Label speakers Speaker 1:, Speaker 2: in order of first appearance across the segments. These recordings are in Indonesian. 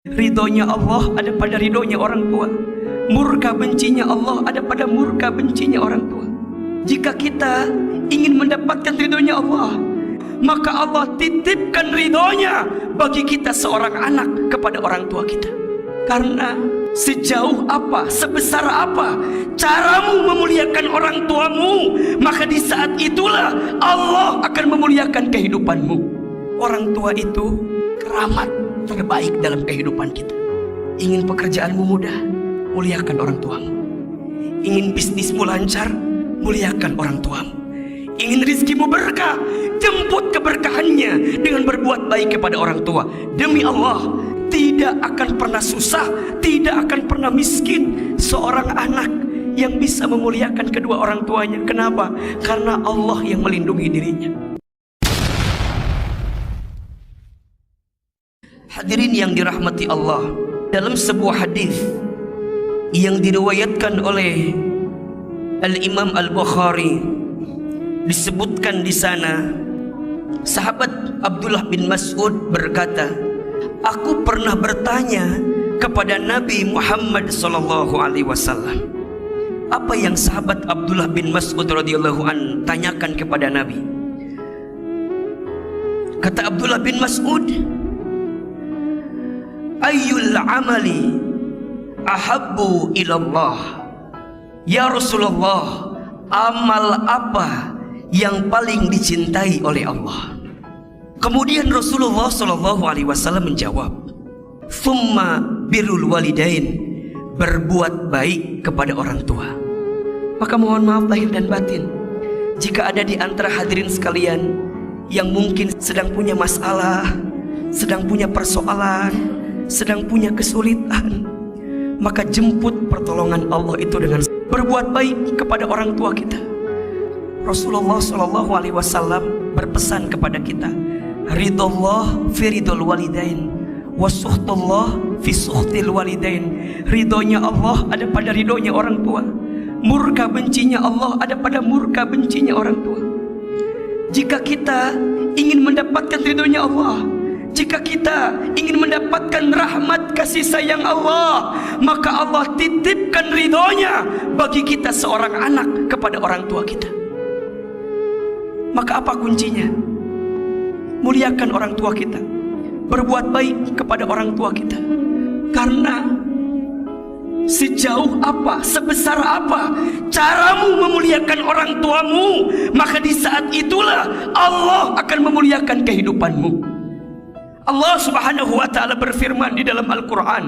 Speaker 1: Ridhonya Allah ada pada ridhonya orang tua. Murka bencinya Allah ada pada murka bencinya orang tua. Jika kita ingin mendapatkan ridhonya Allah, maka Allah titipkan ridhonya bagi kita seorang anak kepada orang tua kita. Karena sejauh apa, sebesar apa caramu memuliakan orang tuamu, maka di saat itulah Allah akan memuliakan kehidupanmu. Orang tua itu keramat terbaik dalam kehidupan kita. Ingin pekerjaanmu mudah, muliakan orang tuamu. Ingin bisnismu lancar, muliakan orang tuamu. Ingin rizkimu berkah, jemput keberkahannya dengan berbuat baik kepada orang tua. Demi Allah, tidak akan pernah susah, tidak akan pernah miskin seorang anak yang bisa memuliakan kedua orang tuanya. Kenapa? Karena Allah yang melindungi dirinya. Hadirin yang dirahmati Allah, dalam sebuah hadis yang diriwayatkan oleh Al-Imam Al-Bukhari, disebutkan di sana sahabat Abdullah bin Mas'ud berkata, aku pernah bertanya kepada Nabi Muhammad SAW. Apa yang sahabat Abdullah bin Mas'ud radhiyallahu an tanyakan kepada Nabi? Kata Abdullah bin Mas'ud, ayyul amali ahabbu ilallah? Ya Rasulullah, amal apa yang paling dicintai oleh Allah? Kemudian Rasulullah SAW menjawab, thumma birrul walidain, berbuat baik kepada orang tua. Maka mohon maaf lahir dan batin, jika ada di antara hadirin sekalian yang mungkin sedang punya masalah, sedang punya persoalan, sedang punya kesulitan, maka jemput pertolongan Allah itu dengan berbuat baik kepada orang tua kita. Rasulullah SAW berpesan kepada kita, ridullah fi ridul walidain, wasuhtullah fi suhtil walidain. Ridhonya Allah ada pada ridhonya orang tua. Murka bencinya Allah ada pada murka bencinya orang tua. Jika kita ingin mendapatkan ridhonya Allah, jika kita ingin mendapatkan rahmat kasih sayang Allah, maka Allah titipkan ridhonya bagi kita seorang anak kepada orang tua kita. Maka apa kuncinya? Muliakan orang tua kita, berbuat baik kepada orang tua kita. Karena sejauh apa, sebesar apa caramu memuliakan orang tuamu, maka di saat itulah Allah akan memuliakan kehidupanmu. Allah Subhanahu wa ta'ala berfirman di dalam Al-Quran,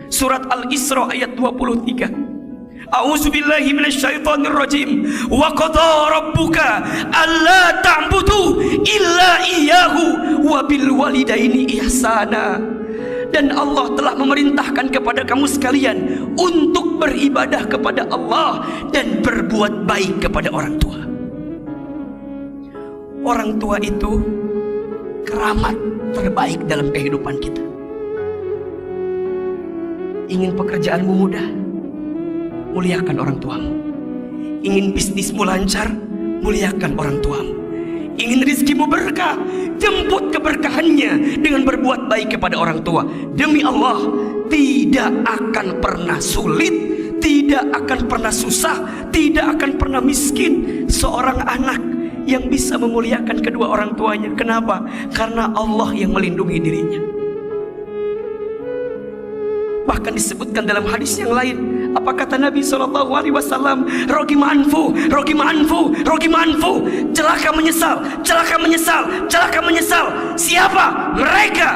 Speaker 1: surat Al-Isra ayat 23, a'udzubillahi minasyaitonir rajim, wa qada rabbuka alla ta'budu illa iyyahu wa bil walidaini ihsana. Dan Allah telah memerintahkan kepada kamu sekalian untuk beribadah kepada Allah dan berbuat baik kepada orang tua. Orang tua itu keramat terbaik dalam kehidupan kita. Ingin pekerjaanmu mudah, muliakan orang tuamu. Ingin bisnismu lancar, muliakan orang tuamu. Ingin rizkimu berkah, jemput keberkahannya dengan berbuat baik kepada orang tua. Demi Allah, tidak akan pernah sulit, tidak akan pernah susah, tidak akan pernah miskin seorang anak yang bisa memuliakan kedua orang tuanya. Kenapa? Karena Allah yang melindungi dirinya. Bahkan disebutkan dalam hadis yang lain, apa kata Nabi SAW? Rogi manfu, rogi manfu, rogi manfu. Celaka menyesal, celaka menyesal, celaka menyesal. Siapa? Mereka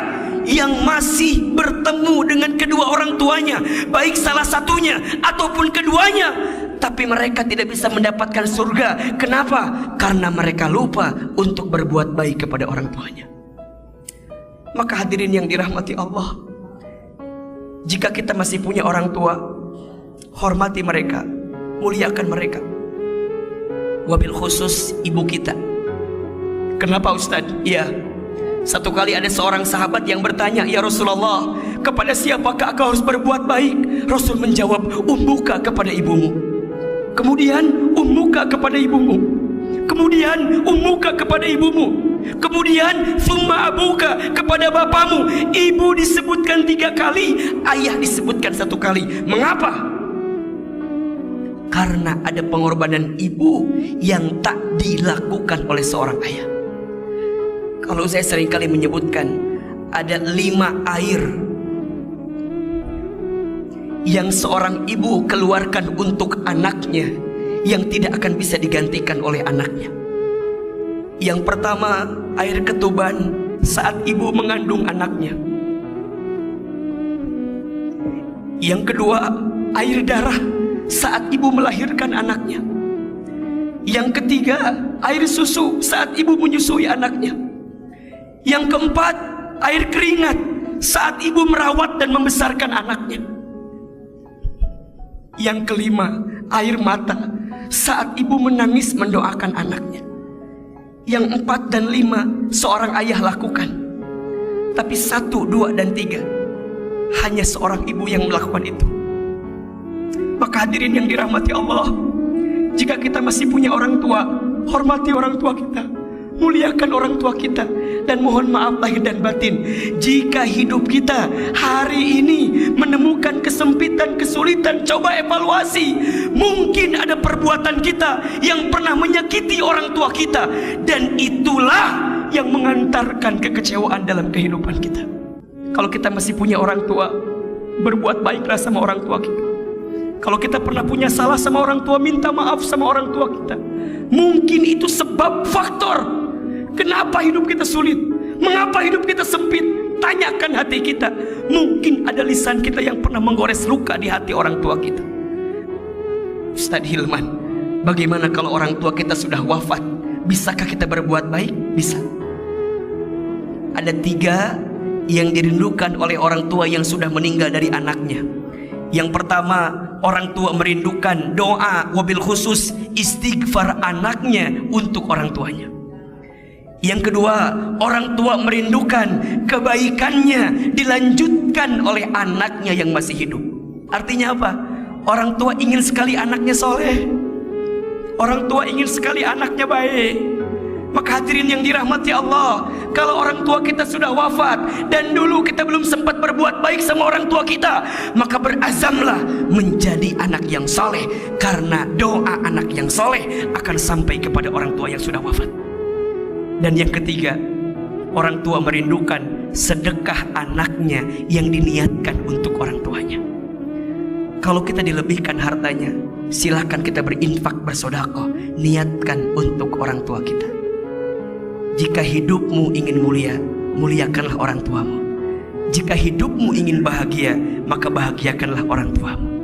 Speaker 1: yang masih bertemu dengan kedua orang tuanya, baik salah satunya ataupun keduanya, tapi mereka tidak bisa mendapatkan surga. Kenapa? Karena mereka lupa untuk berbuat baik kepada orang tuanya. Maka hadirin yang dirahmati Allah, jika kita masih punya orang tua, hormati mereka, muliakan mereka. Wabil khusus ibu kita. Kenapa Ustadz? Iya, satu kali ada seorang sahabat yang bertanya, ya Rasulullah, kepada siapakah aku harus berbuat baik? Rasul menjawab, ummuka kepada ibumu. Kemudian ummuka kepada ibumu. Kemudian ummuka kepada ibumu. Kemudian summa abuka, kepada bapamu. Ibu disebutkan 3 kali, ayah disebutkan 1 kali. Mengapa? Karena ada pengorbanan ibu yang tak dilakukan oleh seorang ayah. Kalau saya seringkali menyebutkan ada 5 air yang seorang ibu keluarkan untuk anaknya yang tidak akan bisa digantikan oleh anaknya. Yang pertama, air ketuban saat ibu mengandung anaknya. Yang kedua, air darah saat ibu melahirkan anaknya. Yang ketiga, air susu saat ibu menyusui anaknya. Yang keempat, air keringat saat ibu merawat dan membesarkan anaknya. Yang kelima, air mata saat ibu menangis mendoakan anaknya. Yang 4 dan 5 seorang ayah lakukan, tapi 1, 2, dan 3 hanya seorang ibu yang melakukan itu. Maka hadirin yang dirahmati Allah, jika kita masih punya orang tua, hormati orang tua kita, muliakan orang tua kita, dan mohon maaf lahir dan batin jika hidup kita hari ini menemukan kesempitan, kesulitan. Coba evaluasi, mungkin ada perbuatan kita yang pernah menyakiti orang tua kita, dan itulah yang mengantarkan kekecewaan dalam kehidupan kita. Kalau kita masih punya orang tua, berbuat baiklah sama orang tua kita. Kalau kita pernah punya salah sama orang tua, minta maaf sama orang tua kita. Mungkin itu sebab faktor kenapa hidup kita sulit, mengapa hidup kita sempit. Tanyakan hati kita, mungkin ada lisan kita yang pernah menggores luka di hati orang tua kita. Ustaz Hilman, bagaimana kalau orang tua kita sudah wafat? Bisakah kita berbuat baik? Bisa. Ada 3 yang dirindukan oleh orang tua yang sudah meninggal dari anaknya. Yang pertama, orang tua merindukan doa, wabil khusus istighfar anaknya untuk orang tuanya. Yang kedua, orang tua merindukan kebaikannya dilanjutkan oleh anaknya yang masih hidup. Artinya apa? Orang tua ingin sekali anaknya soleh, orang tua ingin sekali anaknya baik. Maka hadirin yang dirahmati Allah, kalau orang tua kita sudah wafat dan dulu kita belum sempat berbuat baik sama orang tua kita, maka berazamlah menjadi anak yang soleh, karena doa anak yang soleh akan sampai kepada orang tua yang sudah wafat. Dan yang ketiga, orang tua merindukan sedekah anaknya yang diniatkan untuk orang tuanya. Kalau kita dilebihkan hartanya, silahkan kita berinfak, bersedekah, niatkan untuk orang tua kita. Jika hidupmu ingin mulia, muliakanlah orang tuamu. Jika hidupmu ingin bahagia, maka bahagiakanlah orang tuamu.